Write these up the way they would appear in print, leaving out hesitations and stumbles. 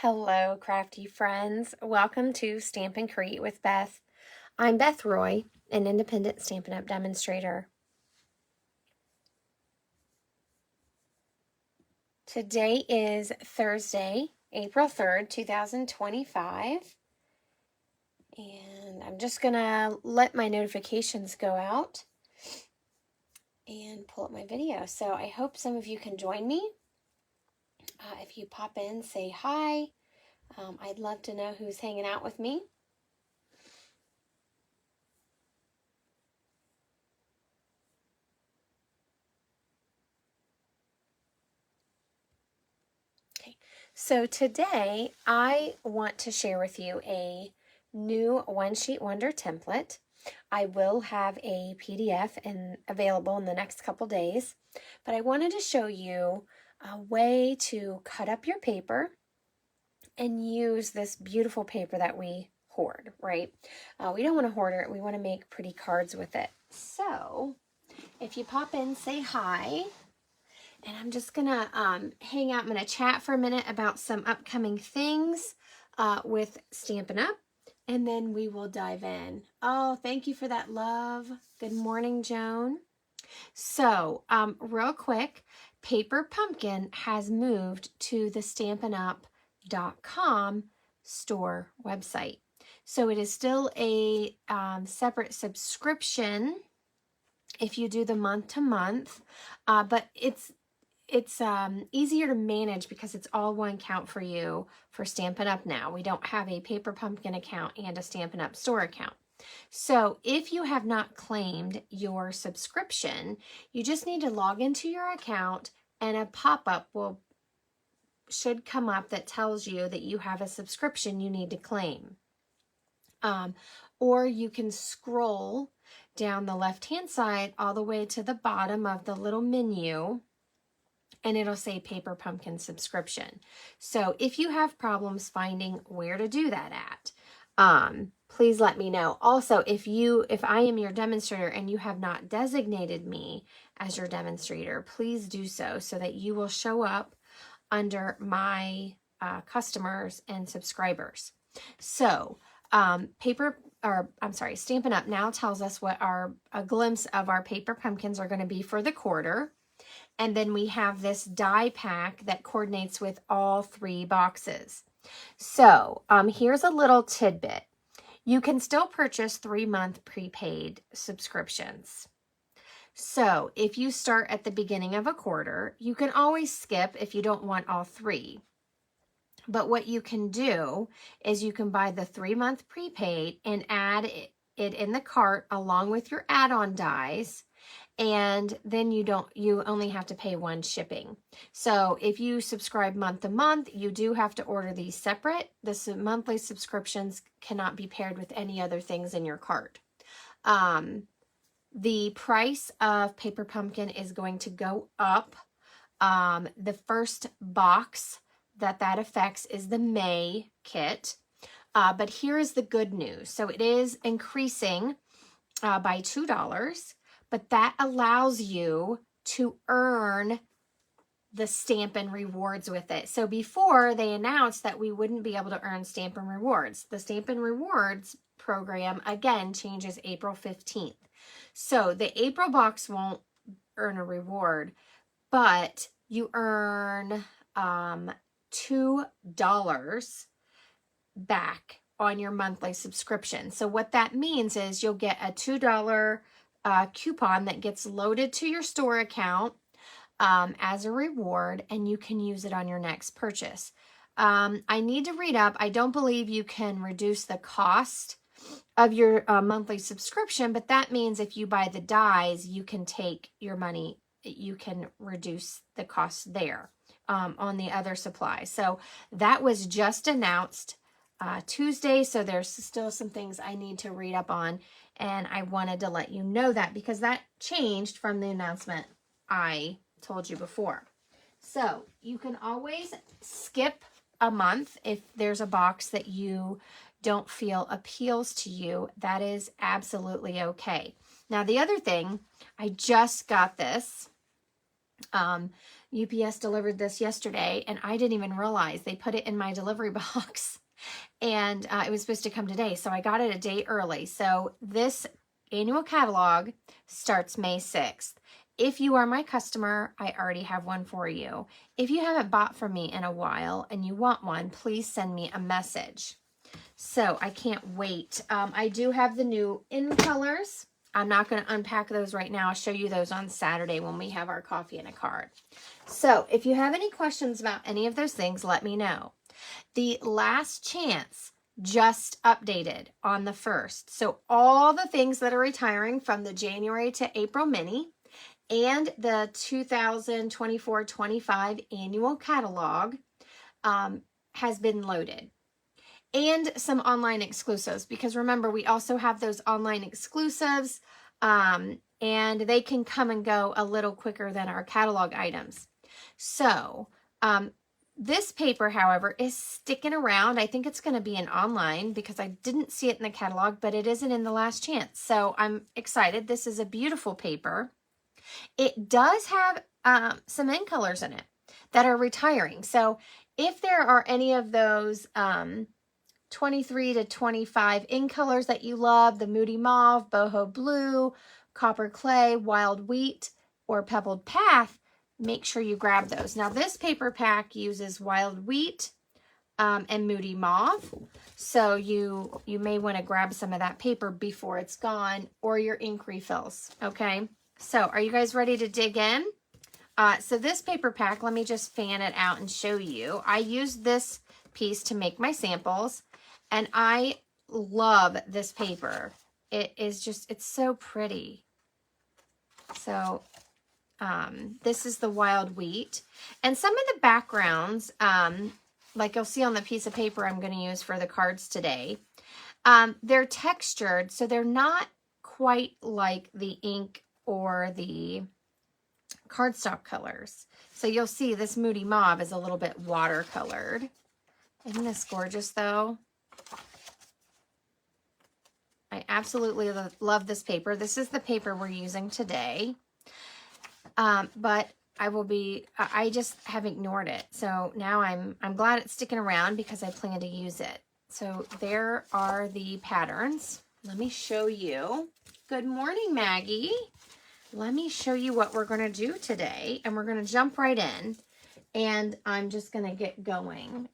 Hello, crafty friends. Welcome to Stamp and Create with Beth. I'm Beth Roy, an independent Stampin' Up! Demonstrator. Today is Thursday, April 3rd, 2025. And I'm just going to let my notifications go out and pull up my video. So I hope some of you can join me. If you pop in, say hi. I'd love to know who's hanging out with me. So today I want to share with you a new One Sheet Wonder template. I will have a PDF available in the next couple days, but I wanted to show you a way to cut up your paper and use this beautiful paper that we hoard, right? We don't want to hoard it, we want to make pretty cards with it. So if you pop in, say hi. And I'm just going to hang out. I'm going to chat for a minute about some upcoming things with Stampin' Up. And then we will dive in. Oh, thank you for that love. Good morning, Joan. So, real quick, Paper Pumpkin has moved to the StampinUp.com store website. So it is still a separate subscription if you do the month-to-month, but it's easier to manage because it's all one account for you for Stampin' Up! Now. We don't have a Paper Pumpkin account and a Stampin' Up! Store account. So if you have not claimed your subscription, you just need to log into your account and a pop-up should come up that tells you that you have a subscription you need to claim. Or you can scroll down the left-hand side all the way to the bottom of the little menu, and it'll say Paper Pumpkin subscription. So if you have problems finding where to do that at, please let me know. Also, if I am your demonstrator and you have not designated me as your demonstrator, please do so that you will show up under my customers and subscribers. So Stampin' Up! Now tells us what a glimpse of our Paper Pumpkins are going to be for the quarter. And then we have this die pack that coordinates with all 3 boxes. So here's a little tidbit. You can still purchase 3-month prepaid subscriptions. So if you start at the beginning of a quarter, you can always skip if you don't want all 3. But what you can do is you can buy the 3-month prepaid and add it in the cart along with your add-on dies. And then you only have to pay 1 shipping. So if you subscribe month to month, you do have to order these separate. The monthly subscriptions cannot be paired with any other things in your cart. The price of Paper Pumpkin is going to go up. The first box that affects is the May kit. But here is the good news. So it is increasing by $2. But that allows you to earn the Stampin' Rewards with it. So before, they announced that we wouldn't be able to earn Stampin' Rewards. The Stampin' Rewards program, again, changes April 15th. So the April box won't earn a reward, but you earn $2 back on your monthly subscription. So what that means is you'll get a $2 coupon that gets loaded to your store account as a reward, and you can use it on your next purchase. I need to read up. I don't believe you can reduce the cost of your monthly subscription, but that means if you buy the dies, you can take your money, you can reduce the cost there on the other supplies. So that was just announced Tuesday, so there's still some things I need to read up on, and I wanted to let you know that because that changed from the announcement I told you before. So you can always skip a month if there's a box that you don't feel appeals to you. That is absolutely okay. Now the other thing, I just got this UPS delivered this yesterday, and I didn't even realize they put it in my delivery box. And it was supposed to come today, so I got it a day early. So this annual catalog starts May 6th. If you are my customer, I already have one for you. If you haven't bought from me in a while and you want one, please send me a message. So I can't wait. I do have the new in colors. I'm not going to unpack those right now. I'll show you those on Saturday when we have our coffee and a card. So if you have any questions about any of those things, let me know. The Last Chance just updated on the 1st. So all the things that are retiring from the January to April mini and the 2024-25 annual catalog has been loaded. And some online exclusives, because remember, we also have those online exclusives, and they can come and go a little quicker than our catalog items. So this paper, however, is sticking around. I think it's going to be in online because I didn't see it in the catalog, but it isn't in the Last Chance. So I'm excited. This is a beautiful paper. It does have some in colors in it that are retiring. So if there are any of those 23 to 25 in colors that you love, the Moody Mauve, Boho Blue, Copper Clay, Wild Wheat, or Pebbled Path, make sure you grab those. Now this paper pack uses Wild Wheat and Moody Mauve, so you may want to grab some of that paper before it's gone, or your ink refills, okay? So are you guys ready to dig in? So this paper pack, let me just fan it out and show you. I used this piece to make my samples, and I love this paper. It is just, it's so pretty. So this is the Wild Wheat. And some of the backgrounds, like you'll see on the piece of paper I'm going to use for the cards today, they're textured, so they're not quite like the ink or the cardstock colors. So you'll see this Moody Mauve is a little bit watercolored. Isn't this gorgeous though? I absolutely love this paper. This is the paper we're using today. But I just have ignored it. So now I'm glad it's sticking around because I plan to use it. So there are the patterns. Let me show you. Good morning, Maggie. Let me show you what we're going to do today. And we're going to jump right in. And I'm just going to get going.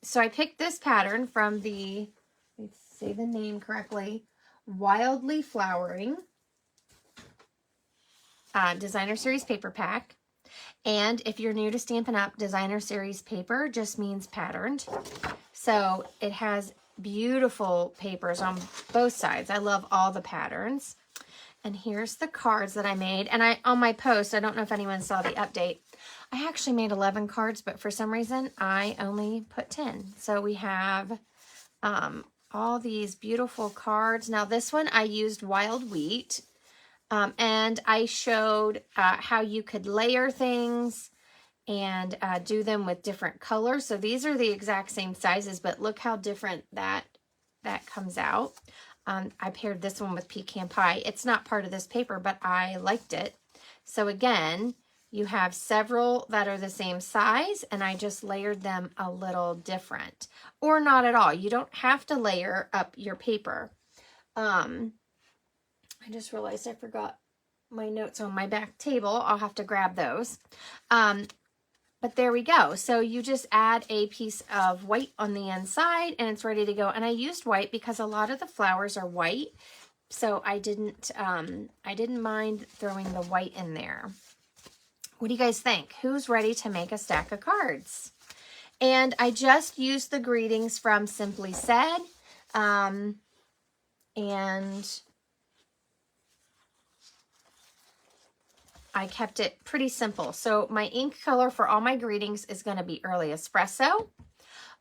So I picked this pattern from the, let's say the name correctly, Wildly Flowering Designer Series paper pack. And if you're new to Stampin' Up, Designer Series paper just means patterned. So it has beautiful papers on both sides. I love all the patterns. And here's the cards that I made. And on my post, I don't know if anyone saw the update, I actually made 11 cards, but for some reason I only put 10. So we have all these beautiful cards. Now this one I used Wild Wheat, and I showed how you could layer things and do them with different colors. So these are the exact same sizes, but look how different that comes out. I paired this one with Pecan Pie. It's not part of this paper, but I liked it. So again, you have several that are the same size, and I just layered them a little different, or not at all. You don't have to layer up your paper. I just realized I forgot my notes on my back table. I'll have to grab those. But there we go. So you just add a piece of white on the inside and it's ready to go. And I used white because a lot of the flowers are white. So I didn't mind throwing the white in there. What do you guys think? Who's ready to make a stack of cards? And I just used the greetings from Simply Said. And I kept it pretty simple. So my ink color for all my greetings is going to be Early Espresso.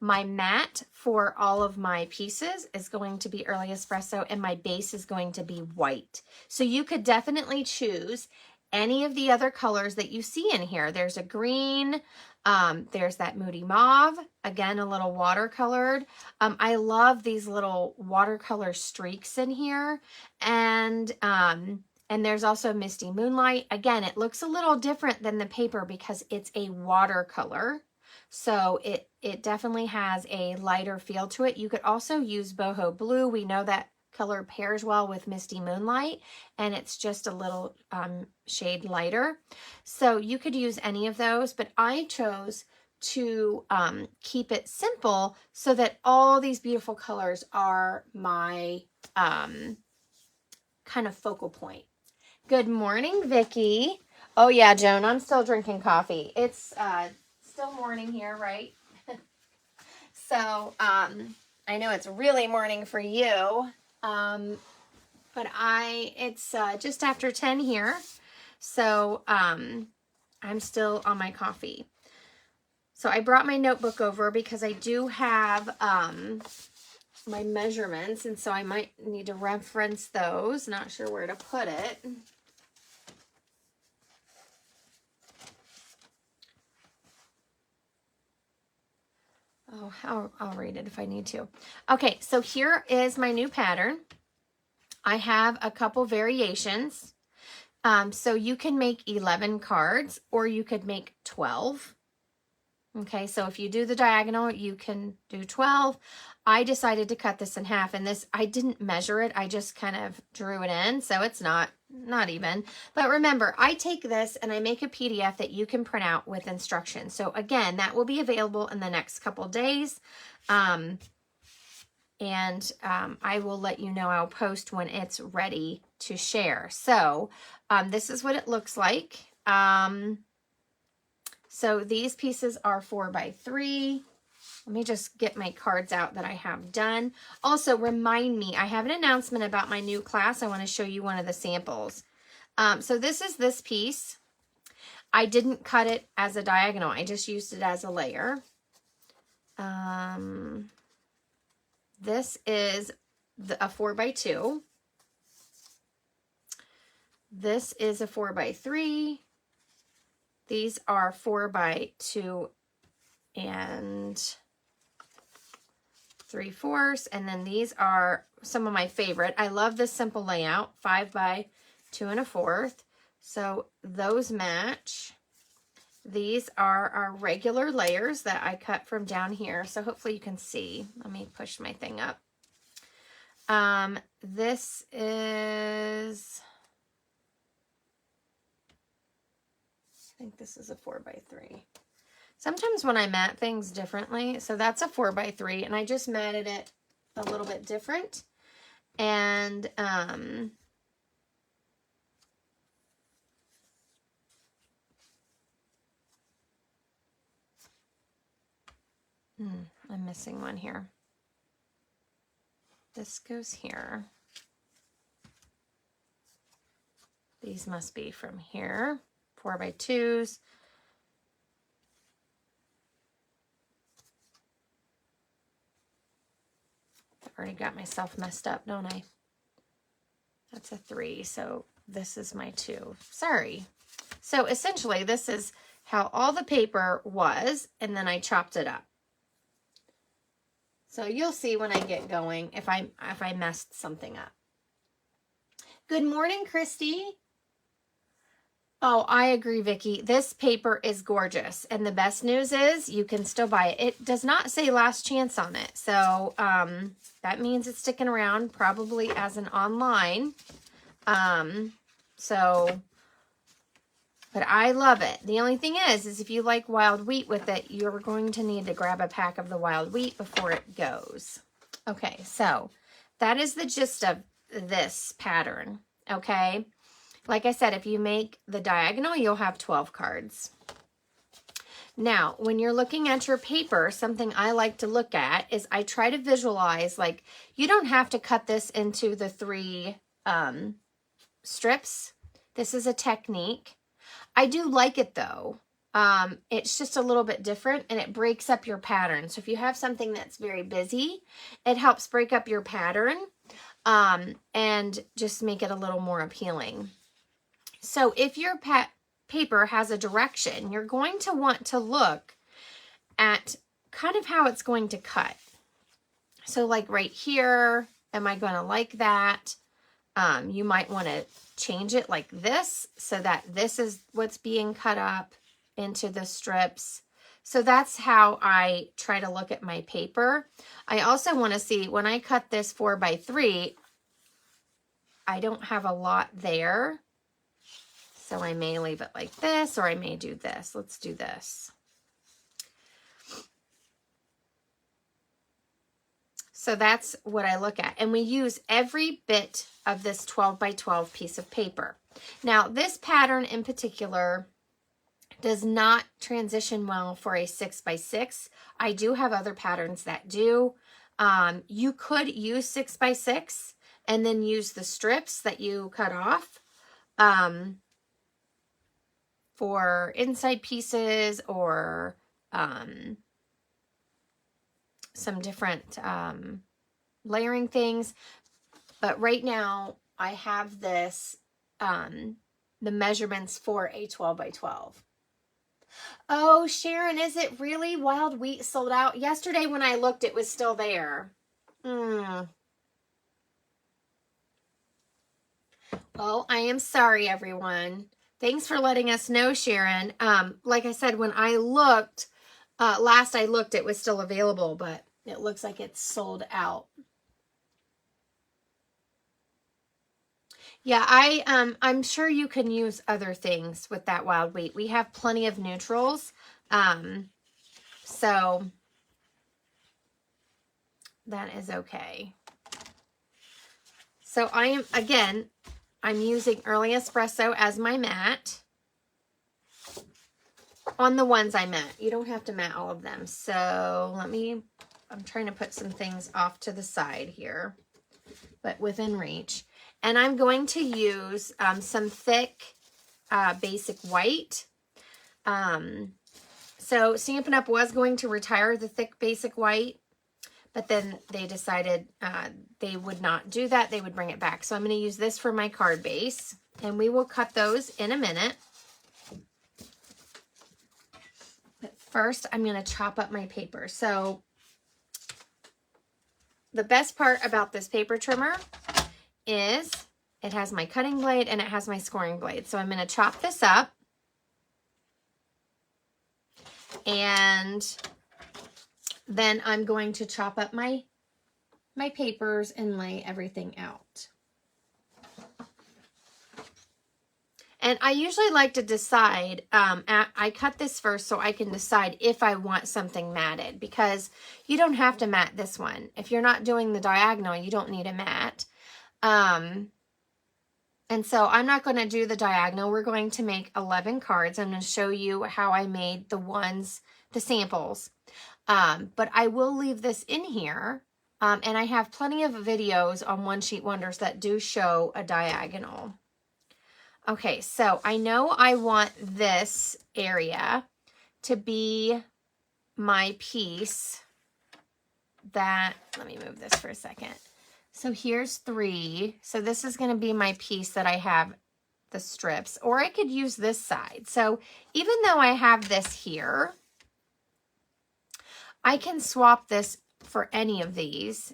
My matte for all of my pieces is going to be Early Espresso, and my base is going to be white. So you could definitely choose any of the other colors that you see in here. There's a green, there's that Moody Mauve, again, a little watercolored. I love these little watercolor streaks in here. And And there's also Misty Moonlight. Again, it looks a little different than the paper because it's a watercolor. So it definitely has a lighter feel to it. You could also use Boho Blue. We know that color pairs well with Misty Moonlight, and it's just a little shade lighter. So you could use any of those, but I chose to keep it simple so that all these beautiful colors are my kind of focal point. Good morning, Vicki. Oh yeah, Joan, I'm still drinking coffee. It's still morning here, right? So I know it's really morning for you, but it's just after 10 here, so I'm still on my coffee. So I brought my notebook over because I do have my measurements, and so I might need to reference those. Not sure where to put it. Oh, I'll read it if I need to. Okay, so here is my new pattern. I have a couple variations. So you can make 11 cards, or you could make 12. Okay, so if you do the diagonal, you can do 12. I decided to cut this in half, and this, I didn't measure it. I just kind of drew it in, so it's not even. But remember, I take this and I make a PDF that you can print out with instructions. So again, that will be available in the next couple days. I will let you know. I'll post when it's ready to share. So this is what it looks like. So these pieces are 4x3. Let me just get my cards out that I have done. Also, remind me, I have an announcement about my new class. I want to show you one of the samples. So this is this piece. I didn't cut it as a diagonal. I just used it as a layer. This is a 4x2. This is a 4x3. These are 4x2 and 3/4, and then these are some of my favorite. I love this simple layout, 5x2 1/4. So those match. These are our regular layers that I cut from down here. So hopefully you can see. Let me push my thing up. This is, I think this is a 4x3. Sometimes when I mat things differently, so that's a 4x3, and I just matted it a little bit different. And I'm missing one here. This goes here. These must be from here, 4x2s. Already got myself messed up, don't I? That's a 3, so this is my 2. Sorry. So essentially, this is how all the paper was, and then I chopped it up. So you'll see when I get going if I messed something up. Good morning, Christy. Oh, I agree, Vicki. This paper is gorgeous. And the best news is you can still buy it. It does not say last chance on it. So that means it's sticking around probably as an online. But I love it. The only thing is if you like wild wheat with it, you're going to need to grab a pack of the wild wheat before it goes. Okay, so that is the gist of this pattern, okay? Like I said, if you make the diagonal, you'll have 12 cards. Now, when you're looking at your paper, something I like to look at is I try to visualize, like, you don't have to cut this into the 3 strips. This is a technique. I do like it though. It's just a little bit different, and it breaks up your pattern. So if you have something that's very busy, it helps break up your pattern and just make it a little more appealing. So if your paper has a direction, you're going to want to look at kind of how it's going to cut. So like right here, am I going to like that? You might want to change it like this so that this is what's being cut up into the strips. So that's how I try to look at my paper. I also want to see when I cut this 4x3, I don't have a lot there. So I may leave it like this, or I may do this. Let's do this. So that's what I look at. And we use every bit of this 12x12 piece of paper. Now, this pattern in particular does not transition well for a 6x6. I do have other patterns that do. You could use 6x6 and then use the strips that you cut off for inside pieces or some different layering things. But right now I have this, the measurements for a 12x12. Oh, Sharon, is it really? Wild wheat sold out? Yesterday when I looked, it was still there. Well, I am sorry, everyone. Thanks for letting us know, Sharon. Like I said, when I looked, last I looked, it was still available, but it looks like it's sold out. Yeah, I'm sure you can use other things with that wild wheat. We have plenty of neutrals. So that is okay. So I'm using Early Espresso as my mat on the ones I mat. You don't have to mat all of them. So I'm trying to put some things off to the side here, but within reach. And I'm going to use some thick basic white. So Stampin' Up! Was going to retire the thick basic white, but then they decided they would not do that. They would bring it back. So I'm going to use this for my card base, and we will cut those in a minute. But first, I'm going to chop up my paper. So the best part about this paper trimmer is it has my cutting blade and it has my scoring blade. So I'm going to chop this up, and then I'm going to chop up my papers and lay everything out. And I usually like to decide, I cut this first so I can decide if I want something matted, because you don't have to mat this one. If you're not doing the diagonal, you don't need a mat. And so I'm not going to do the diagonal. We're going to make 11 cards. I'm going to show you how I made the samples. But I will leave this in here. And I have plenty of videos on One Sheet Wonders that do show a diagonal. Okay, so I know I want this area to be my piece that, let me move this for a second. So here's 3. So this is going to be my piece that I have the strips, or I could use this side. So even though I have this here, I can swap this for any of these.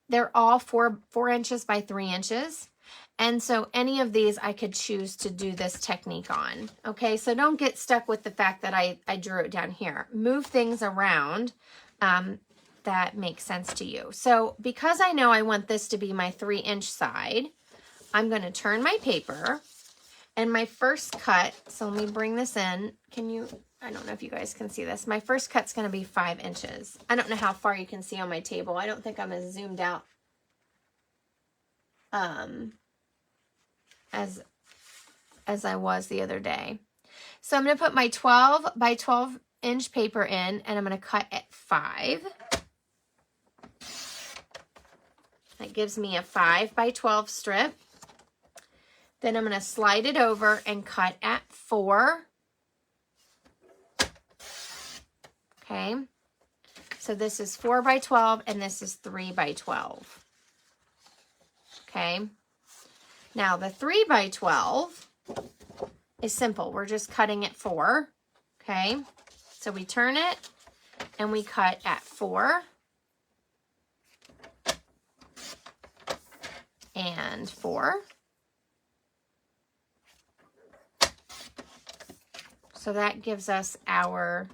They're all 4 inches by 3 inches. And so any of these I could choose to do this technique on. Okay, so don't get stuck with the fact that I drew it down here. Move things around that makes sense to you. So because I know I want this to be my 3-inch side, I'm going to turn my paper, and my first cut, so let me bring this in. I don't know if you guys can see this. My first cut's going to be 5 inches. I don't know how far you can see on my table. I don't think I'm as zoomed out as I was the other day. So I'm going to put my 12 by 12 inch paper in, and I'm going to cut at 5. That gives me a 5 by 12 strip. Then I'm going to slide it over and cut at 4. Okay. So this is 4 by 12 and this is 3 by 12. Okay. Now the 3 by 12 is simple. We're just cutting at 4. Okay. So we turn it and we cut at 4. and 4. So that gives us our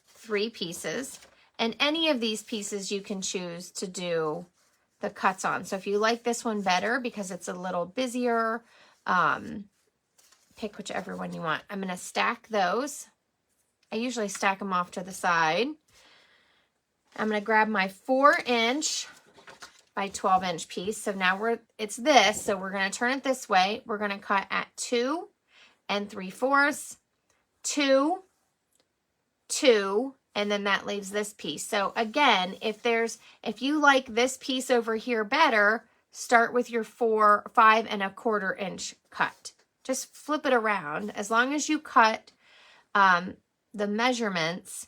3 pieces. And any of these pieces you can choose to do the cuts on. So if you like this one better because it's a little busier, pick whichever one you want. I'm going to stack those. I usually stack them off to the side. I'm going to grab my 4" by 12" piece. So now it's this. So we're going to turn it this way. We're going to cut at 2 3/4, 2, 2, and then that leaves this piece. So again, if you like this piece over here better, start with your 5 1/4" cut. Just flip it around. As long as you cut the measurements,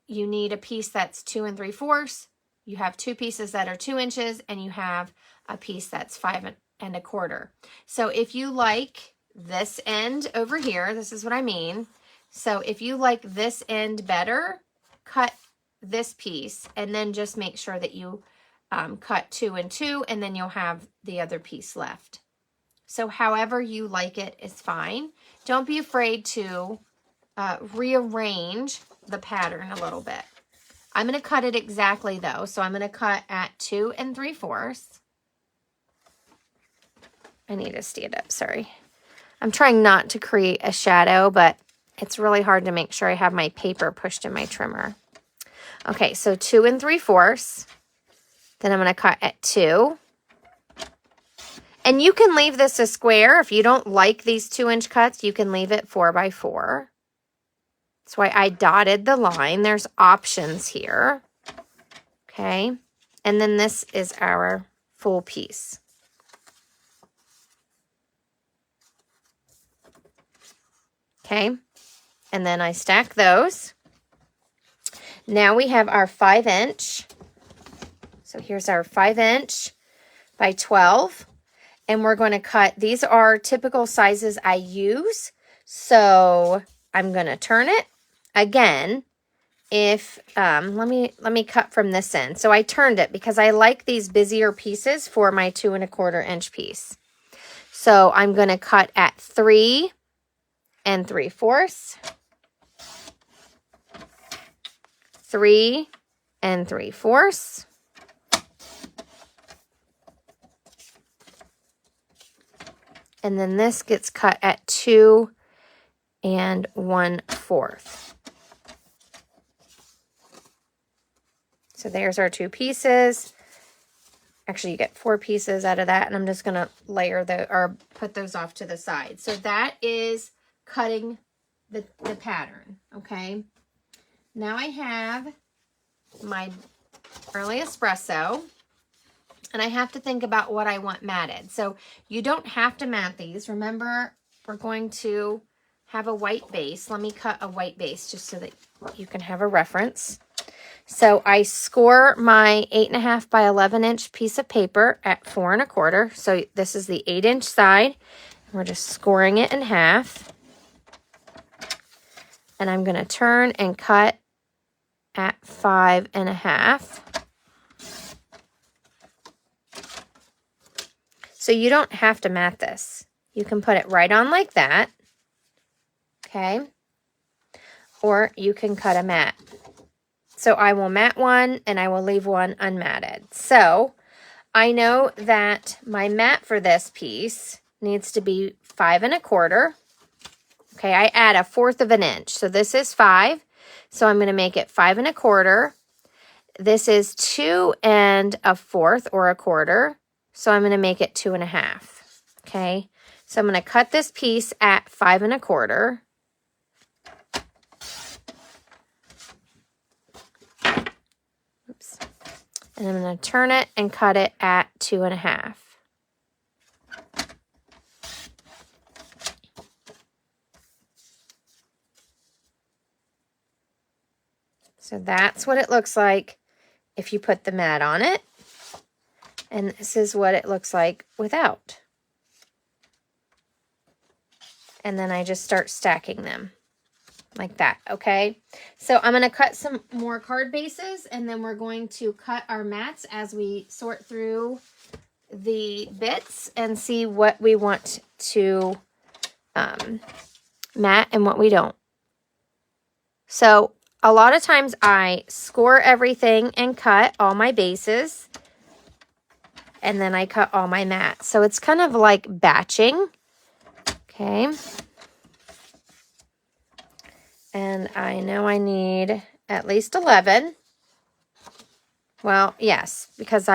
you need a piece that's 2 3/4. You have 2 pieces that are 2 inches, and you have a piece that's 5 1/4. So if you like this end over here, this is what I mean. So if you like this end better, cut this piece, and then just make sure that you cut 2 and 2, and then you'll have the other piece left. So however you like it is fine. Don't be afraid to rearrange the pattern a little bit. I'm going to cut it exactly though. So I'm going to cut at 2 3/4. I need to stand up, sorry. I'm trying not to create a shadow, but it's really hard to make sure I have my paper pushed in my trimmer. Okay, so 2 3/4. Then I'm going to cut at 2. And you can leave this a square. If you don't like these 2" cuts, you can leave it 4 by 4. That's why I dotted the line. There's options here. Okay. And then this is our full piece. Okay. And then I stack those. Now we have our 5". So here's our 5" by 12. And we're going to cut, these are typical sizes I use. So I'm going to turn it. Again, if, let me cut from this end. So I turned it because I like these busier pieces for my 2 1/4" piece. So I'm going to cut at 3 3/4, 3 3/4. And then this gets cut at 2 1/4. So there's our 2 pieces. Actually, you get 4 pieces out of that, and I'm just going to layer or put those off to the side. So that is cutting the pattern, okay? Now I have my early espresso, and I have to think about what I want matted. So you don't have to mat these. Remember, we're going to have a white base. Let me cut a white base just so that you can have a reference. So I score my 8 1/2 by 11" piece of paper at 4 1/4. So this is the 8" side. We're just scoring it in half. And I'm going to turn and cut at 5 1/2. So you don't have to mat this. You can put it right on like that. Okay. Or you can cut a mat. So I will mat one and I will leave one unmatted. So I know that my mat for this piece needs to be 5 1/4. Okay, I add 1/4 inch. So this is 5. So I'm going to make it 5 1/4. This is 2 1/4 or 1/4. So I'm going to make it 2 1/2. Okay, so I'm going to cut this piece at 5 1/4. Oops. And I'm going to turn it and cut it at 2 1/2. So that's what it looks like if you put the mat on it. And this is what it looks like without. And then I just start stacking them like that, okay? So I'm going to cut some more card bases, and then we're going to cut our mats as we sort through the bits and see what we want to mat and what we don't. So a lot of times I score everything and cut all my bases, and then I cut all my mats. So it's kind of like batching. Okay. And I know I need at least 11. Well, yes, because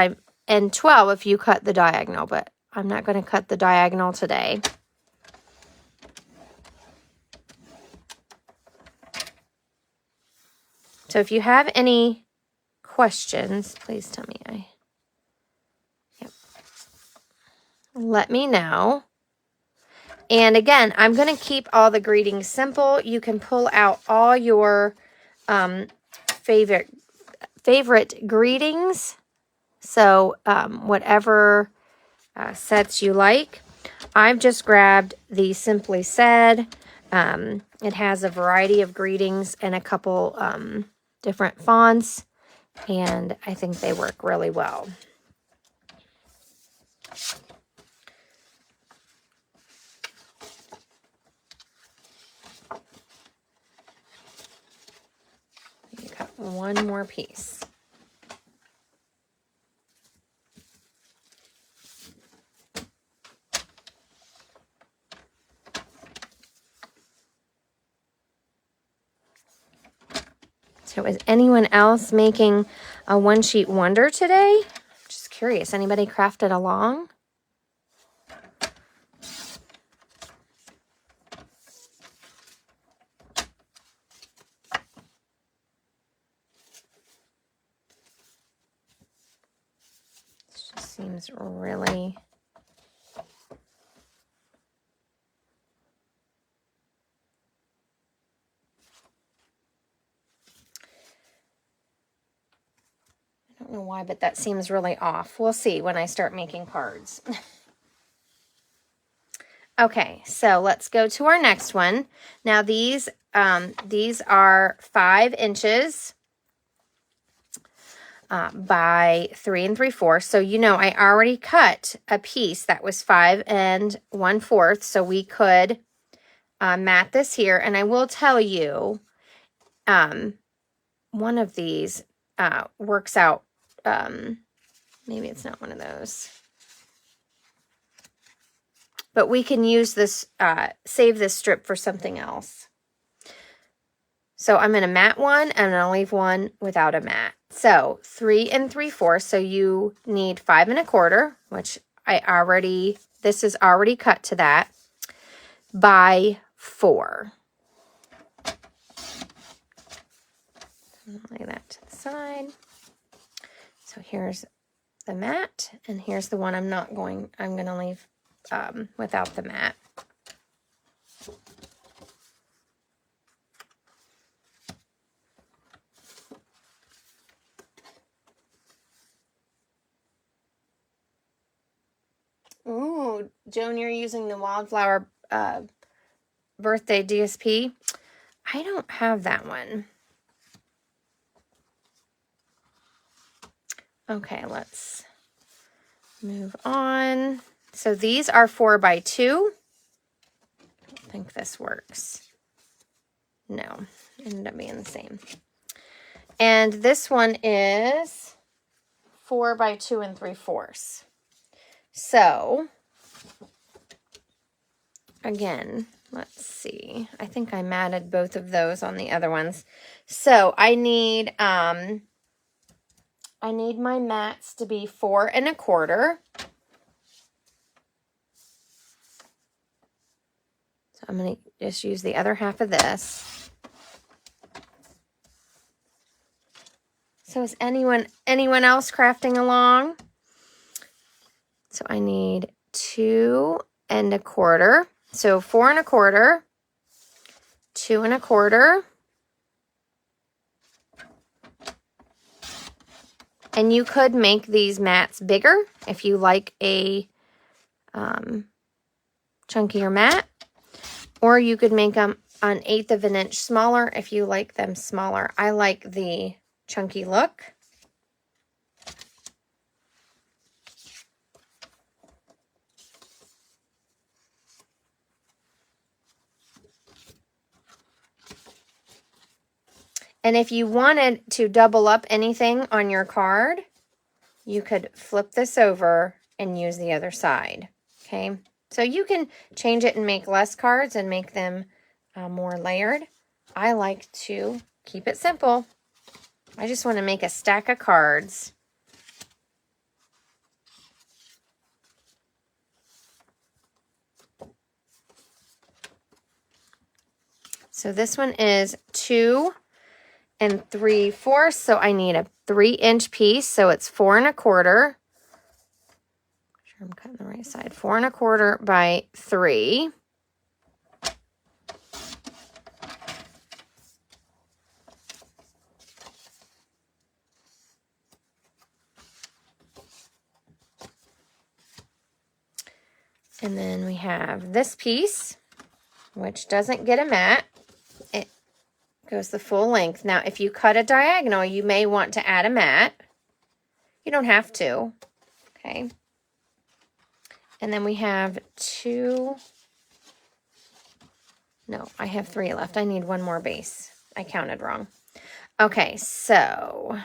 and 12 if you cut the diagonal, but I'm not going to cut the diagonal today. So if you have any questions, please tell me. Yep. Let me know. And again, I'm going to keep all the greetings simple. You can pull out all your favorite greetings. So whatever sets you like. I've just grabbed the Simply Said. It has a variety of greetings and a couple different fonts, and I think they work really well. You got one more piece. So is anyone else making a one-sheet wonder today? I'm just curious. Anybody crafted along? This just seems really... I don't know why, but that seems really off. We'll see when I start making cards. Okay, so let's go to our next one. Now these are 5 inches by 3 3/4. So you know I already cut a piece that was 5 1/4. So we could mat this here, and I will tell you, one of these works out. Maybe it's not one of those. But we can use this, save this strip for something else. So I'm going to mat one, and I'll leave one without a mat. So 3 3/4. So you need 5 1/4, which this is already cut to that, by 4. Lay that to the side. So here's the mat, and here's the one I'm going to leave without the mat. Ooh, Joan, you're using the Wildflower Birthday DSP. I don't have that one. Okay, let's move on. So these are 4 by 2. I don't think this works. No, it ended up being the same. And this one is 4 by 2 3/4. So, again, let's see. I think I matted both of those on the other ones. So I need my mats to be 4 1/4. So I'm going to just use the other half of this. So is anyone else crafting along? So I need 2 1/4. So 4 1/4, 2 1/4. And you could make these mats bigger if you like a chunkier mat. Or you could make them 1/8 of an inch smaller if you like them smaller. I like the chunky look. And if you wanted to double up anything on your card, you could flip this over and use the other side, okay? So you can change it and make less cards and make them more layered. I like to keep it simple. I just want to make a stack of cards. So this one is 2 3/4, so I need a 3-inch piece, so it's 4 1/4. Make sure I'm cutting the right side. 4 1/4 by 3. And then we have this piece, which doesn't get a mat. It goes the full length. Now, if you cut a diagonal, you may want to add a mat. You don't have to, okay? And then we have 2. No, I have 3 left. I need one more base. I counted wrong. Okay, so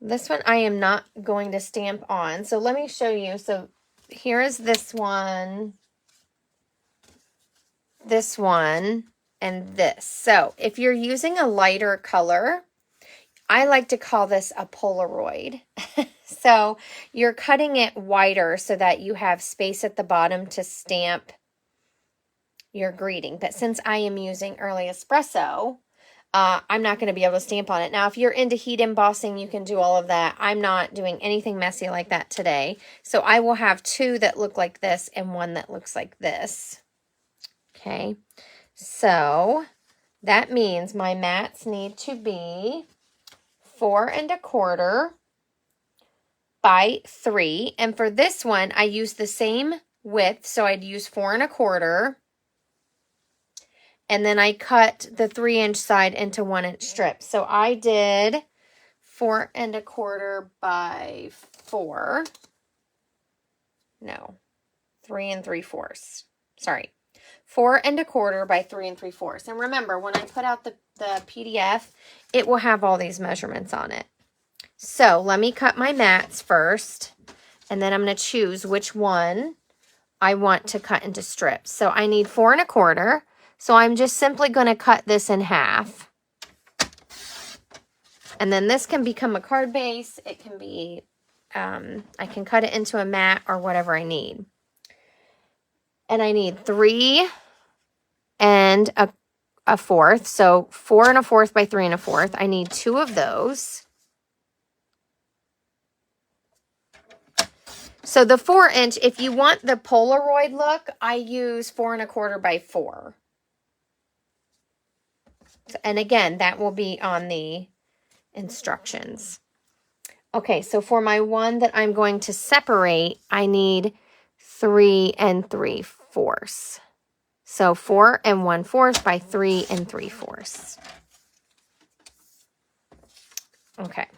this one I am not going to stamp on. So let me show you. So here is this one, and this. So if you're using a lighter color, I like to call this a Polaroid. So you're cutting it wider so that you have space at the bottom to stamp your greeting. But since I am using Early Espresso, I'm not going to be able to stamp on it. Now, if you're into heat embossing, you can do all of that. I'm not doing anything messy like that today. So I will have 2 that look like this and 1 that looks like this. Okay, so that means my mats need to be 4 1/4 by 3. And for this one, I use the same width. So I'd use 4 1/4. And then I cut the 3-inch side into 1-inch strips. So I did 4 1/4 by 4. No, 3 3/4. Sorry, 4 1/4 by 3 3/4. And remember, when I put out the PDF, it will have all these measurements on it. So let me cut my mats first, and then I'm going to choose which one I want to cut into strips. So I need 4 1/4. So I'm just simply going to cut this in half. And then this can become a card base. It can be, I can cut it into a mat or whatever I need. And I need 3 1/4. So 4 1/4 by 3 1/4. I need 2 of those. So the 4-inch, if you want the Polaroid look, I use 4 1/4 by 4. And again, that will be on the instructions. Okay, so for my one that I'm going to separate, I need 3 3/4. So 4 1/4 by 3 3/4. Okay.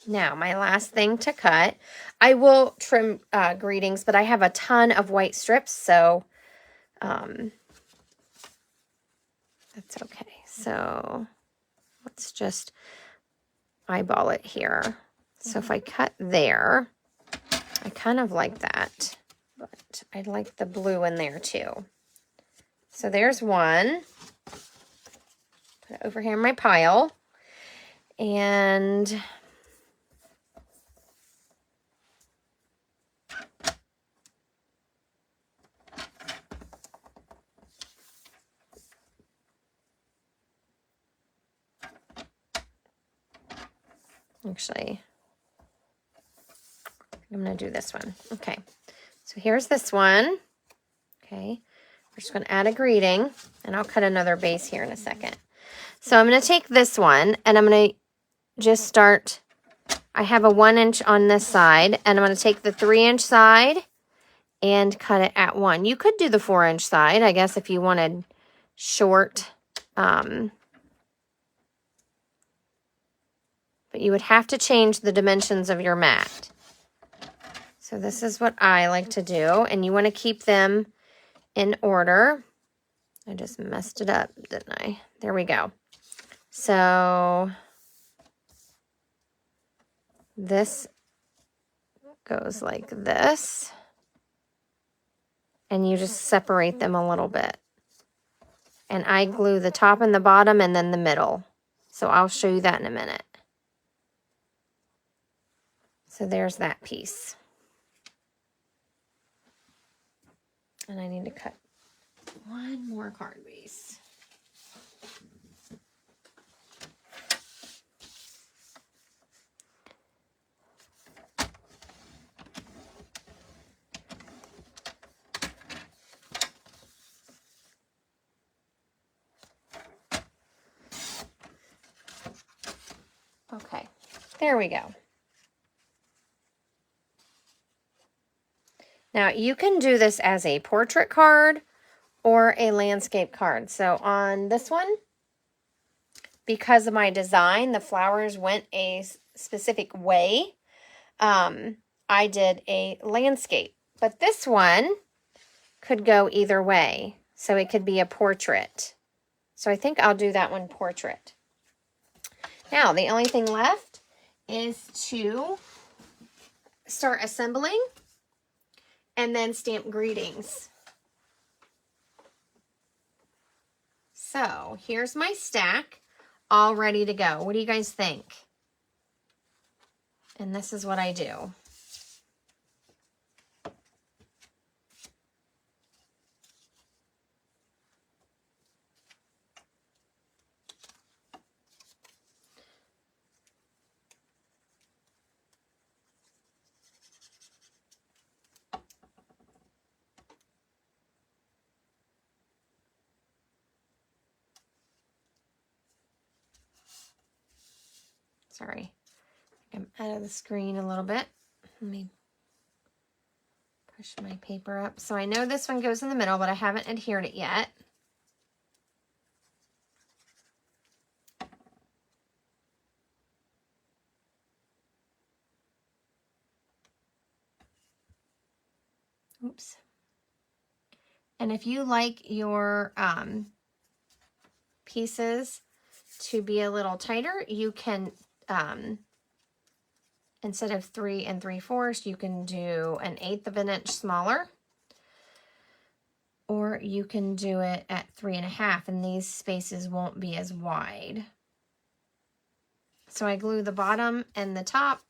Now, my last thing to cut, I will trim greetings, but I have a ton of white strips, so that's okay. So let's just eyeball it here. So if I cut there, I kind of like that, but I like the blue in there too. So there's one. Put it over here in my pile. And actually, I'm going to do this one. Okay, so here's this one. Okay, we're just going to add a greeting, and I'll cut another base here in a second. So I'm going to take this one, and I'm going to just start. I have a 1-inch on this side, and I'm going to take the 3-inch side and cut it at 1. You could do the 4-inch side, I guess, if you wanted short. But you would have to change the dimensions of your mat. So this is what I like to do. And you want to keep them in order. I just messed it up, didn't I? There we go. So this goes like this. And you just separate them a little bit. And I glue the top and the bottom and then the middle. So I'll show you that in a minute. So there's that piece. And I need to cut one more card base. Okay, there we go. Now you can do this as a portrait card or a landscape card. So on this one, because of my design, the flowers went a specific way. I did a landscape, but this one could go either way. So it could be a portrait. So I think I'll do that one portrait. Now, the only thing left is to start assembling and then stamp greetings. So here's my stack all ready to go. What do you guys think? And this is what I do. Sorry, I'm out of the screen a little bit. Let me push my paper up. So I know this one goes in the middle, but I haven't adhered it yet. Oops. And if you like your pieces to be a little tighter, you can, instead of 3 3/4, you can do 1/8 of an inch smaller. Or you can do it at 3 1/2, and these spaces won't be as wide. So I glue the bottom and the top,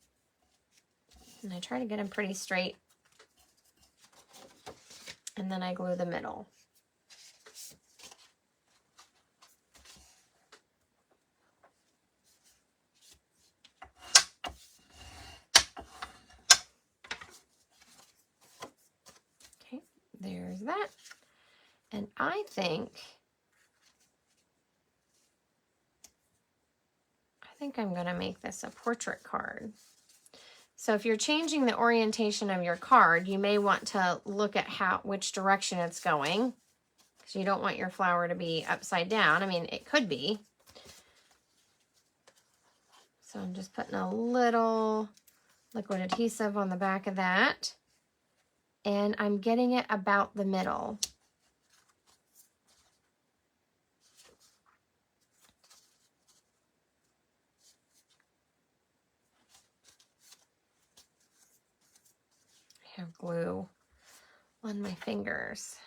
and I try to get them pretty straight. And then I glue the middle. Okay, there's that. And I think I'm going to make this a portrait card. So if you're changing the orientation of your card, you may want to look at which direction it's going, because you don't want your flower to be upside down. I mean, it could be. So I'm just putting a little liquid adhesive on the back of that, and I'm getting it about the middle. I have glue on my fingers.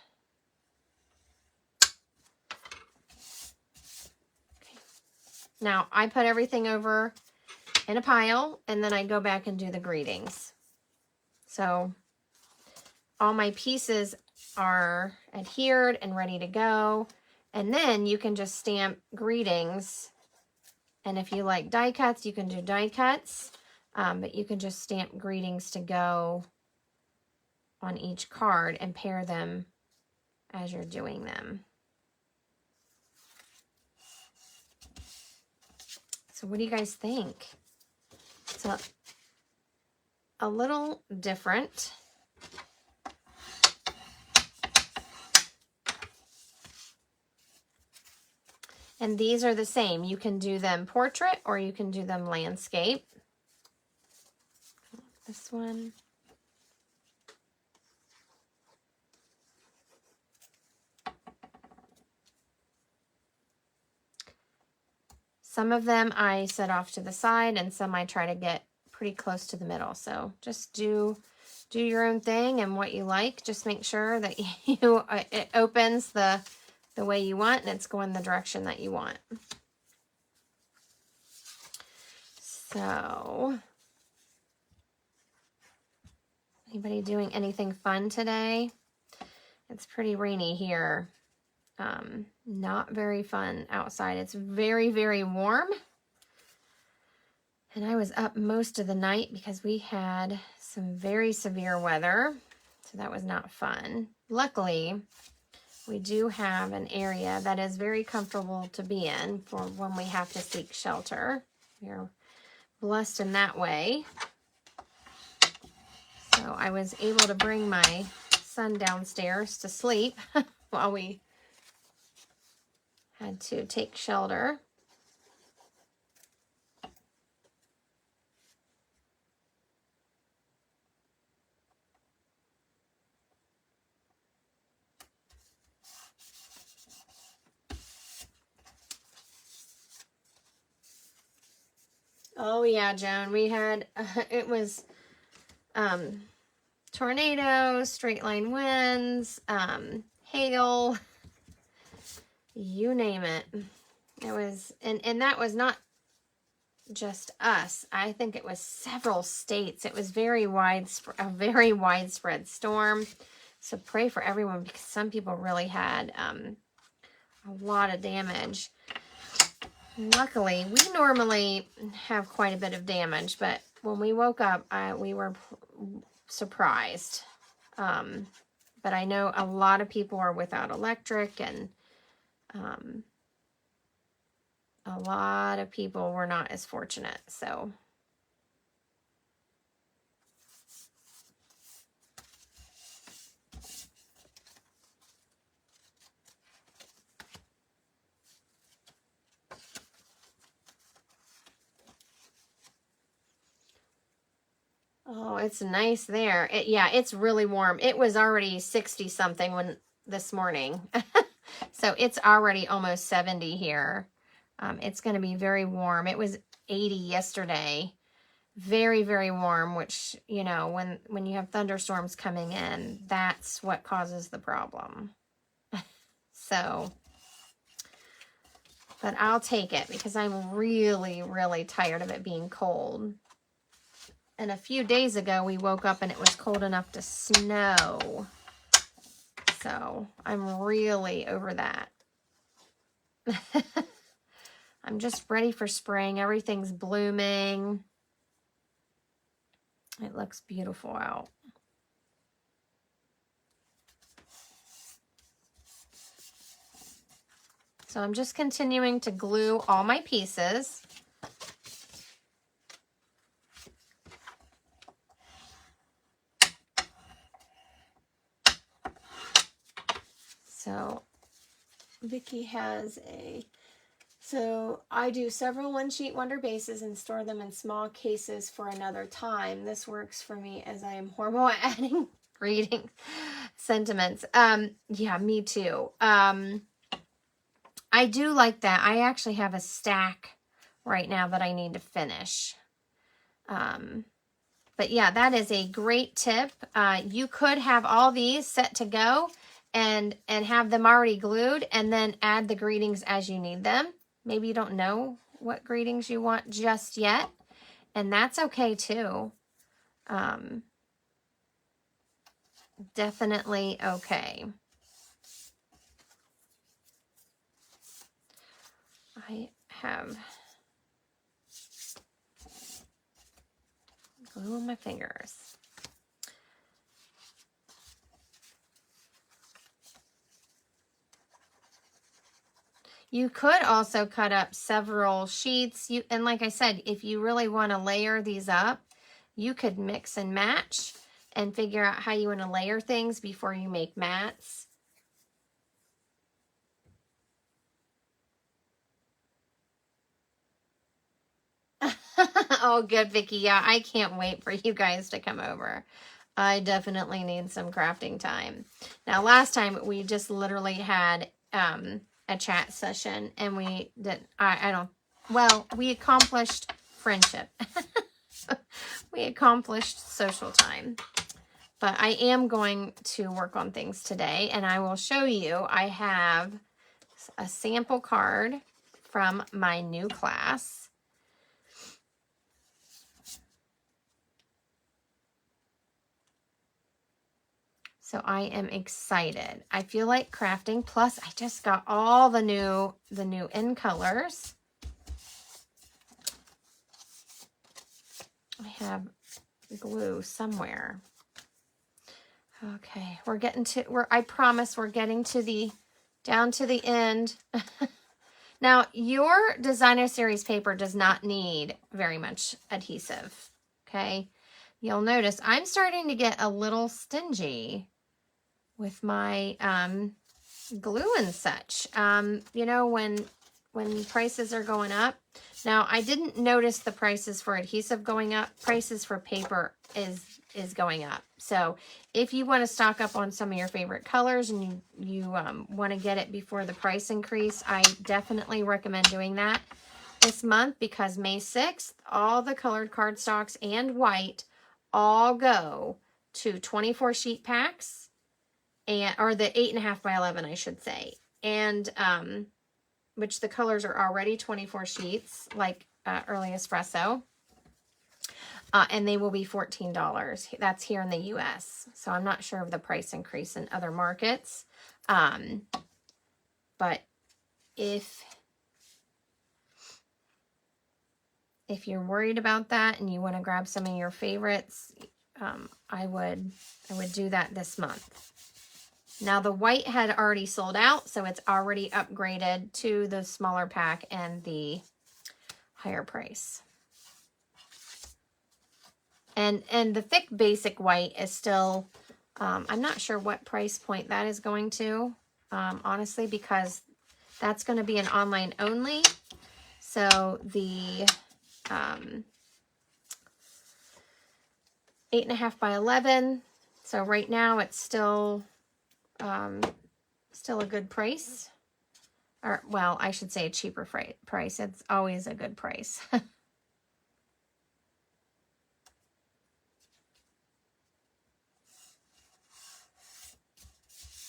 Okay. Now I put everything over in a pile, and then I go back and do the greetings. So all my pieces are adhered and ready to go. And then you can just stamp greetings. And if you like die cuts, you can do die cuts. But you can just stamp greetings to go on each card and pair them as you're doing them. So what do you guys think? It's a little different. And these are the same. You can do them portrait or you can do them landscape. This one. Some of them I set off to the side, and some I try to get pretty close to the middle. So just do your own thing and what you like. Just make sure that it opens the way you want and it's going the direction that you want. So, anybody doing anything fun today? It's pretty rainy here. Not very fun outside. It's very, very warm. And I was up most of the night because we had some very severe weather. So that was not fun. Luckily, we do have an area that is very comfortable to be in for when we have to seek shelter. We're blessed in that way. So I was able to bring my son downstairs to sleep while we had to take shelter. Oh yeah, Joan, we had, it was tornadoes, straight line winds, hail, you name it. It was, and that was not just us. I think it was several states. It was very widespread, a very widespread storm. So pray for everyone because some people really had a lot of damage. Luckily, we normally have quite a bit of damage, but when we woke up, we were surprised. But I know a lot of people are without electric, and a lot of people were not as fortunate. So oh, it's nice there. Yeah, it's really warm. It was already 60 something this morning. So it's already almost 70 here. It's going to be very warm. It was 80 yesterday. Very, very warm, which, you know, when you have thunderstorms coming in, that's what causes the problem. So, but I'll take it because I'm really, really tired of it being cold. And a few days ago, we woke up and it was cold enough to snow. So I'm really over that. I'm just ready for spring. Everything's blooming. It looks beautiful out. So I'm just continuing to glue all my pieces. So Vicki has so I do several one-sheet wonder bases and store them in small cases for another time. This works for me as I am horrible at adding reading sentiments. Yeah, me too. I do like that. I actually have a stack right now that I need to finish. But yeah, that is a great tip. You could have all these set to go and have them already glued and then add the greetings as you need them. Maybe you don't know what greetings you want just yet, and that's okay too. Definitely okay. I have glue on my fingers. You could also cut up several sheets. And like I said, if you really want to layer these up, you could mix and match and figure out how you want to layer things before you make mats. Oh, good, Vicki. Yeah, I can't wait for you guys to come over. I definitely need some crafting time. Now, last time we just literally had a chat session, and we did. I don't well, we accomplished friendship. We accomplished social time. But I am going to work on things today, and I will show you. I have a sample card from my new class. So I am excited. I feel like crafting. Plus, I just got all the new in colors. I have glue somewhere. Okay, we're getting to, I promise we're getting to down to the end. Now, your designer series paper does not need very much adhesive, okay? You'll notice I'm starting to get a little stingy with my glue and such. You know, when prices are going up. Now, I didn't notice the prices for adhesive going up. Prices for paper is going up. So if you want to stock up on some of your favorite colors and you want to get it before the price increase, I definitely recommend doing that this month, because May 6th, all the colored cardstocks and white all go to 24 sheet packs, or the 8.5 by 11, I should say. And which the colors are already 24 sheets, like Early Espresso. And they will be $14. That's here in the U.S. So I'm not sure of the price increase in other markets. But if you're worried about that and you want to grab some of your favorites, I would do that this month. Now, the white had already sold out, so it's already upgraded to the smaller pack and the higher price. And the thick basic white is still, I'm not sure what price point that is going to, honestly, because that's going to be an online only. So the 8.5 by 11. So right now it's still a good price. Or, well, I should say a cheaper price. It's always a good price.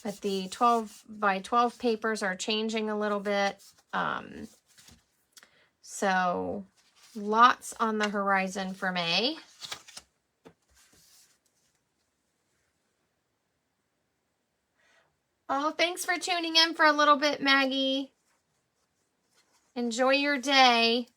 But the 12 by 12 papers are changing a little bit. So lots on the horizon for May. Oh, thanks for tuning in for a little bit, Maggie. Enjoy your day.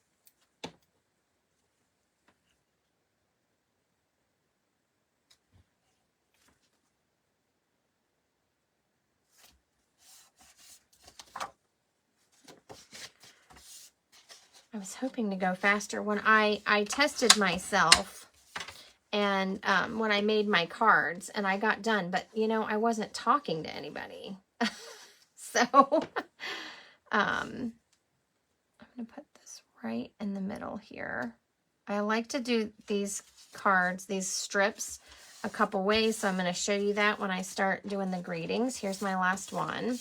I was hoping to go faster when I tested myself and when I made my cards and I got done, but you know, I wasn't talking to anybody. So I'm going to put this right in the middle here. I like to do these cards, these strips, a couple ways, so I'm going to show you that when I start doing the greetings. Here's my last one.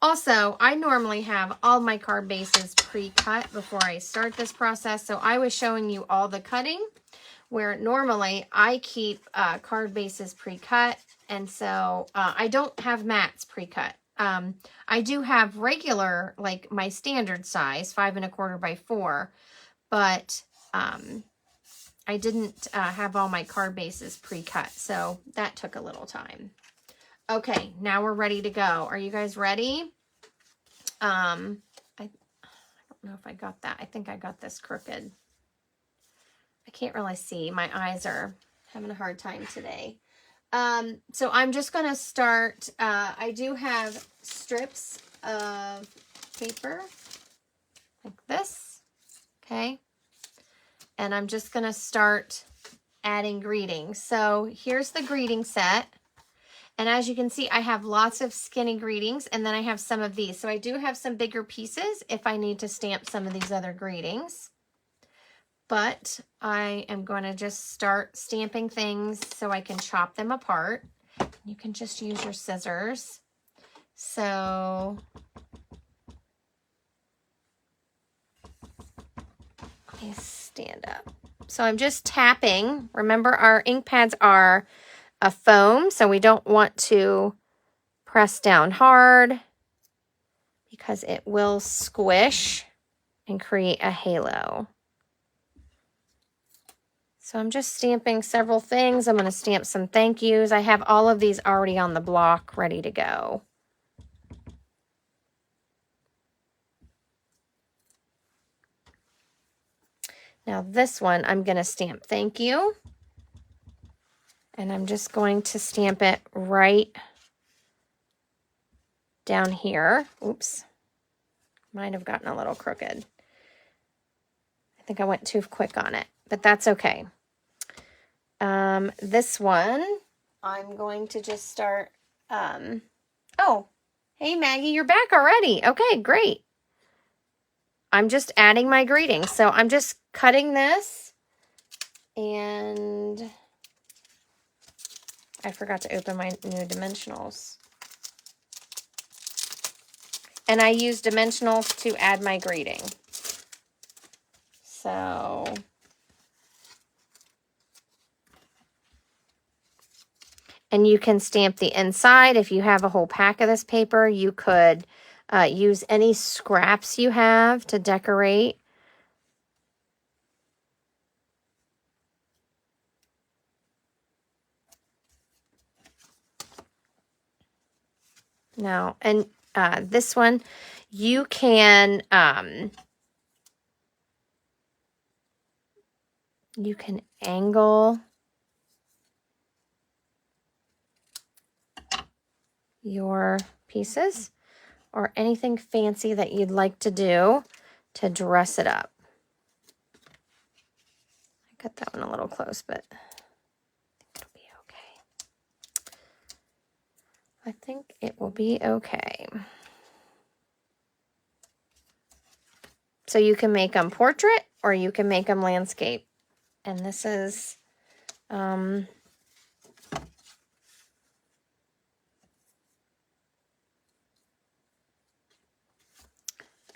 Also, I normally have all my card bases pre-cut before I start this process, so I was showing you all the cutting, where normally I keep card bases pre-cut, and so I don't have mats pre-cut. I do have regular, like my standard size, 5 1/4 by 4, but I didn't have all my card bases pre-cut, so that took a little time. Okay, now we're ready to go. Are you guys ready? I don't know if I got that. I think I got this crooked. I can't really see. My eyes are having a hard time today. So I'm just going to start. I do have strips of paper like this. Okay. And I'm just going to start adding greetings. So here's the greeting set. And as you can see, I have lots of skinny greetings, and then I have some of these. So I do have some bigger pieces if I need to stamp some of these other greetings. But I am going to just start stamping things so I can chop them apart. You can just use your scissors. So Let me stand up. So I'm just tapping. Remember, our ink pads are a foam, so we don't want to press down hard because it will squish and create a halo. So I'm just stamping several things. I'm going to stamp some thank yous. I have all of these already on the block ready to go. Now this one, I'm going to stamp thank you. And I'm just going to stamp it right down here. Oops. Might have gotten a little crooked. I think I went too quick on it, but that's okay. This one, I'm going to just start, oh, hey Maggie, you're back already. Okay, great. I'm just adding my greetings. So I'm just cutting this, and I forgot to open my new dimensionals. And I use dimensionals to add my greeting. So and you can stamp the inside. If you have a whole pack of this paper, you could use any scraps you have to decorate. Now, and this one, you can angle your pieces or anything fancy that you'd like to do to dress it up. I got that one a little close, but it'll be okay. I think it will be okay. So you can make them portrait or you can make them landscape. And this is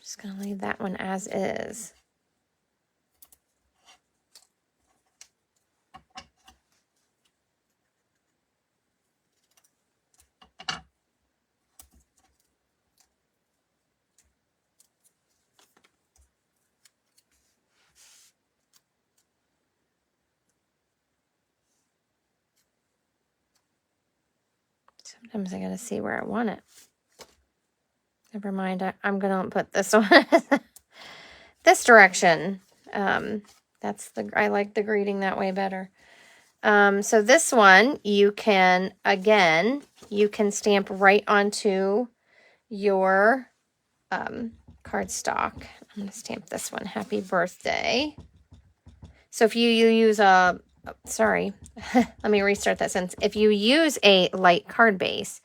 just going to leave that one as is. Sometimes I got to see where I want it. Never mind, I'm going to put this one this direction. I like the greeting that way better. So this one, you can stamp right onto your cardstock. I'm going to stamp this one, happy birthday. So if you use sorry, let me restart that sentence. If you use a light card base,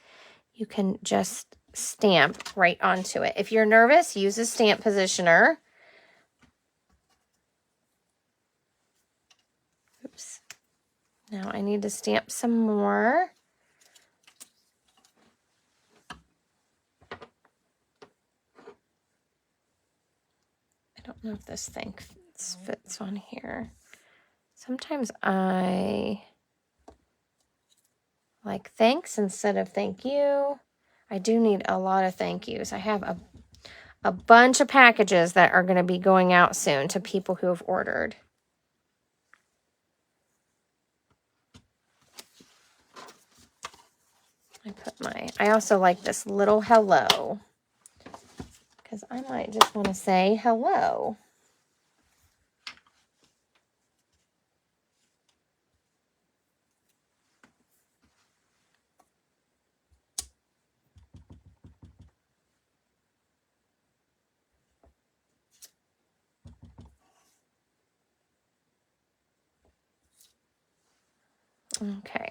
you can just stamp right onto it. If you're nervous, use a stamp positioner. Oops. Now I need to stamp some more. I don't know if this thing fits on here. Sometimes I like thanks instead of thank you. I do need a lot of thank yous. I have a bunch of packages that are going to be going out soon to people who have ordered. I also like this little hello, because I might just want to say hello. Okay.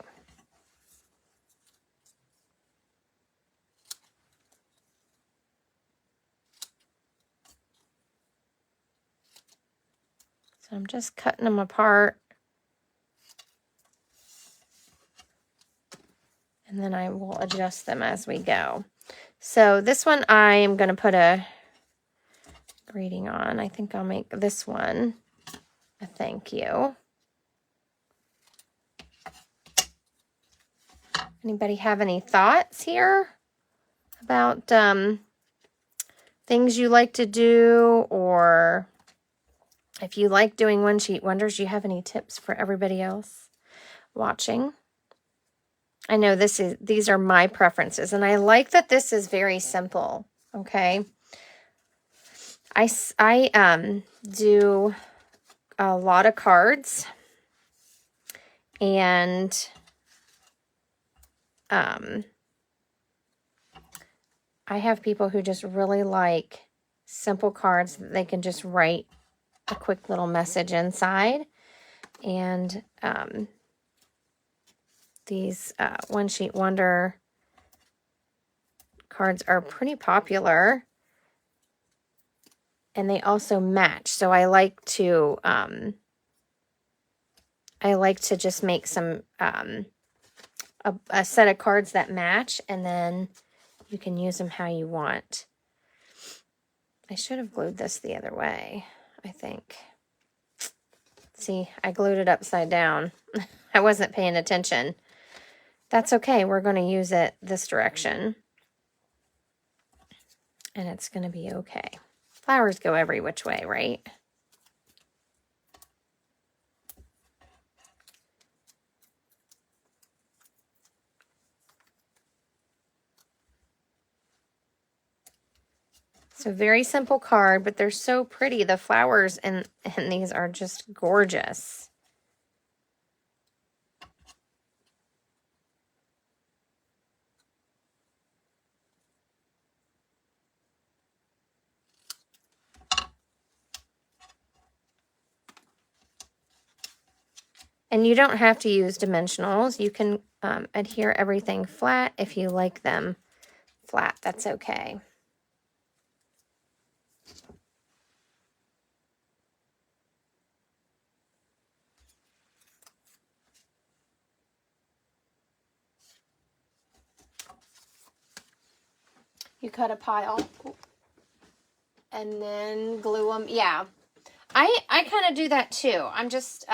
So I'm just cutting them apart. And then I will adjust them as we go. So this one I am going to put a greeting on. I think I'll make this one a thank you. Anybody have any thoughts here about things you like to do, or if you like doing one sheet wonders, do you have any tips for everybody else watching? I know these are my preferences, and I like that this is very simple, okay? I do a lot of cards, and I have people who just really like simple cards that they can just write a quick little message inside. And these One Sheet Wonder cards are pretty popular, and they also match. So I like to just make some a set of cards that match, and then you can use them how you want. I should have glued this the other way, I think. See, I glued it upside down. I wasn't paying attention. That's okay. We're going to use it this direction, and it's going to be okay. Flowers go every which way, right? So very simple card, but they're so pretty. The flowers in these are just gorgeous. And you don't have to use dimensionals. You can adhere everything flat if you like them flat. That's okay. You cut a pile and then glue them. Yeah, I kind of do that too. I'm just,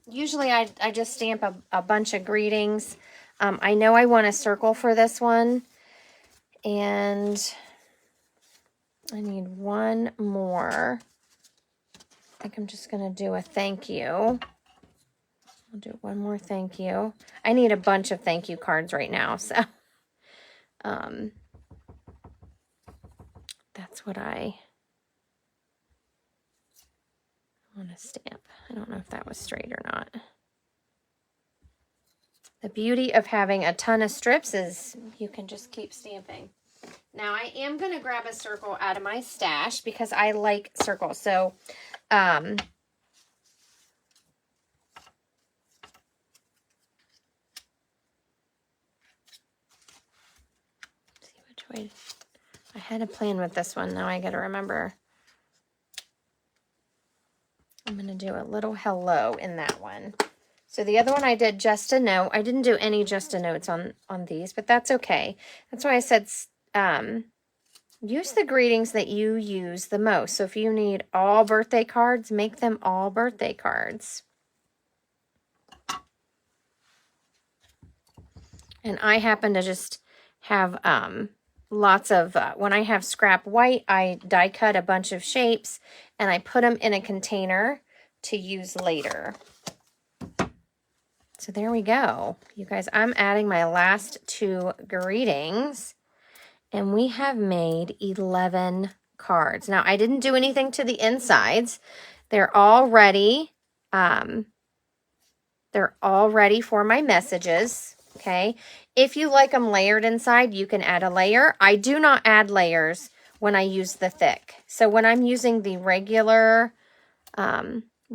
usually I just stamp a bunch of greetings. I know I want a circle for this one, and I need one more. I think I'm just going to do a thank you. I'll do one more thank you. I need a bunch of thank you cards right now, so that's what I want to stamp. I don't know if that was straight or not. The beauty of having a ton of strips is you can just keep stamping. Now I am going to grab a circle out of my stash because I like circles. So, see which way. I had a plan with this one. Now I got to remember. I'm going to do a little hello in that one. So the other one I did just a note. I didn't do any just a notes on these, but that's okay. That's why I said use the greetings that you use the most. So if you need all birthday cards, make them all birthday cards. And I happen to just have lots of, when I have scrap white, I die cut a bunch of shapes and I put them in a container to use later. So there we go. You guys, I'm adding my last two greetings, and we have made 11 cards. Now, I didn't do anything to the insides. They're all ready. They're all ready for my messages, okay? If you like them layered inside, you can add a layer. I do not add layers when I use the thick. So when I'm using the regular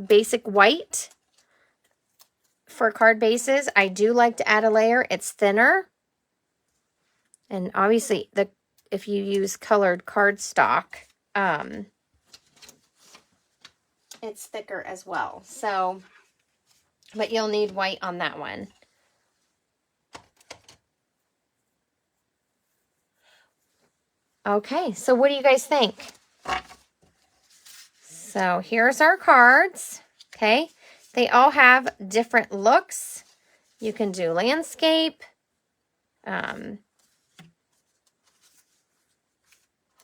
basic white for card bases, I do like to add a layer. It's thinner. And obviously, if you use colored cardstock, it's thicker as well. So, but you'll need white on that one. Okay, so what do you guys think? So here's our cards. Okay, they all have different looks. You can do landscape. I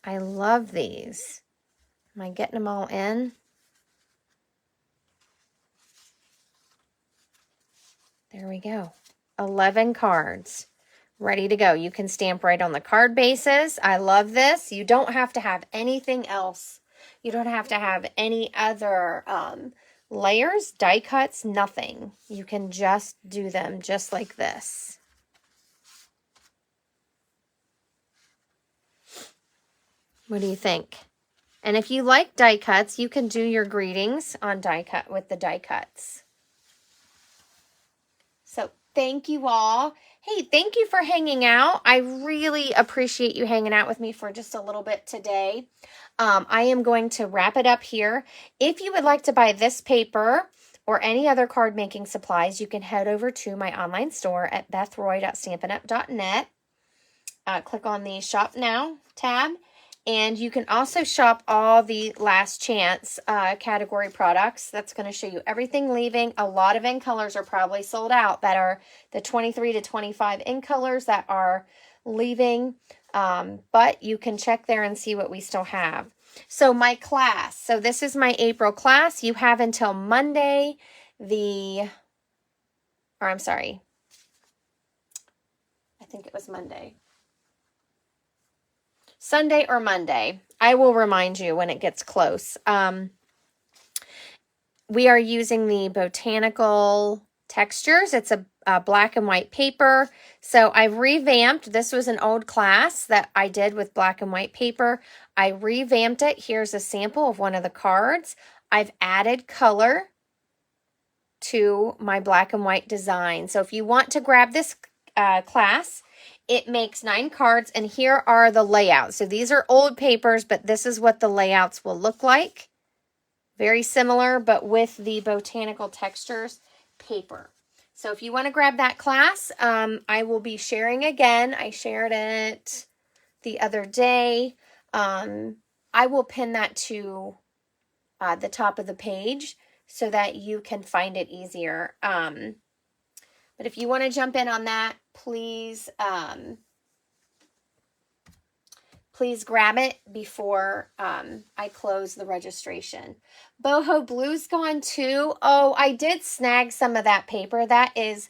love these. Am I getting them all in? There we go. 11 cards ready to go. You can stamp right on the card bases. I love this. You don't have to have anything else. You don't have to have any other layers, die cuts, nothing. You can just do them just like this. What do you think? And if you like die cuts, you can do your greetings on die cut with the die cuts. So thank you all. Hey, thank you for hanging out. I really appreciate you hanging out with me for just a little bit today. I am going to wrap it up here. If you would like to buy this paper or any other card making supplies, you can head over to my online store at bethroy.stampinup.net. Click on the Shop Now tab. And you can also shop all the Last Chance category products. That's going to show you everything leaving. A lot of in colors are probably sold out that are the 23 to 25 in colors that are leaving. But you can check there and see what we still have. So my class. So this is my April class. You have until Monday I think it was Monday. Sunday or Monday. I will remind you when it gets close. We are using the Botanical Textures. It's a black and white paper. So I've revamped. This was an old class that I did with black and white paper. I revamped it. Here's a sample of one of the cards. I've added color to my black and white design. So if you want to grab this class, it makes 9 cards, and here are the layouts. So these are old papers, but this is what the layouts will look like. Very similar, but with the Botanical Textures paper. So if you want to grab that class, I will be sharing again. I shared it the other day. I will pin that to the top of the page so that you can find it easier. But if you want to jump in on that, please grab it before I close the registration. Boho Blue's gone too. Oh, I did snag some of that paper. That is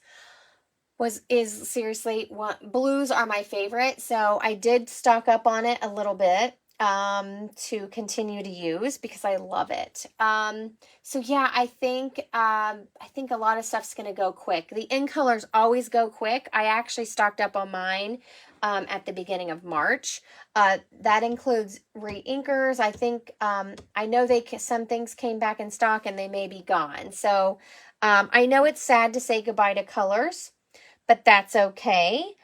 seriously blues are my favorite. So I did stock up on it a little bit to continue to use because I love it. So yeah, I think a lot of stuff's going to go quick. The in colors always go quick. I actually stocked up on mine at the beginning of March. That includes re-inkers. I think I know some things came back in stock and they may be gone. So I know it's sad to say goodbye to colors, but that's okay.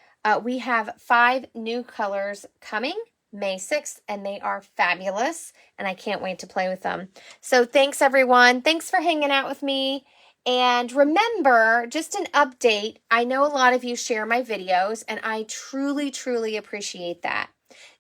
We have 5 new colors coming May 6th, and they are fabulous, and I can't wait to play with them. So thanks, everyone. Thanks for hanging out with me. And remember, just an update, I know a lot of you share my videos, and I truly, truly appreciate that.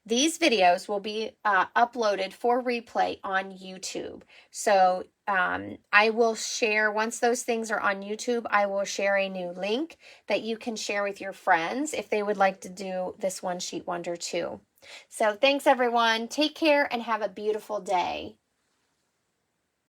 These videos will be uploaded for replay on YouTube. So I will share, once those things are on YouTube, I will share a new link that you can share with your friends if they would like to do this One Sheet Wonder too. So thanks, everyone. Take care and have a beautiful day.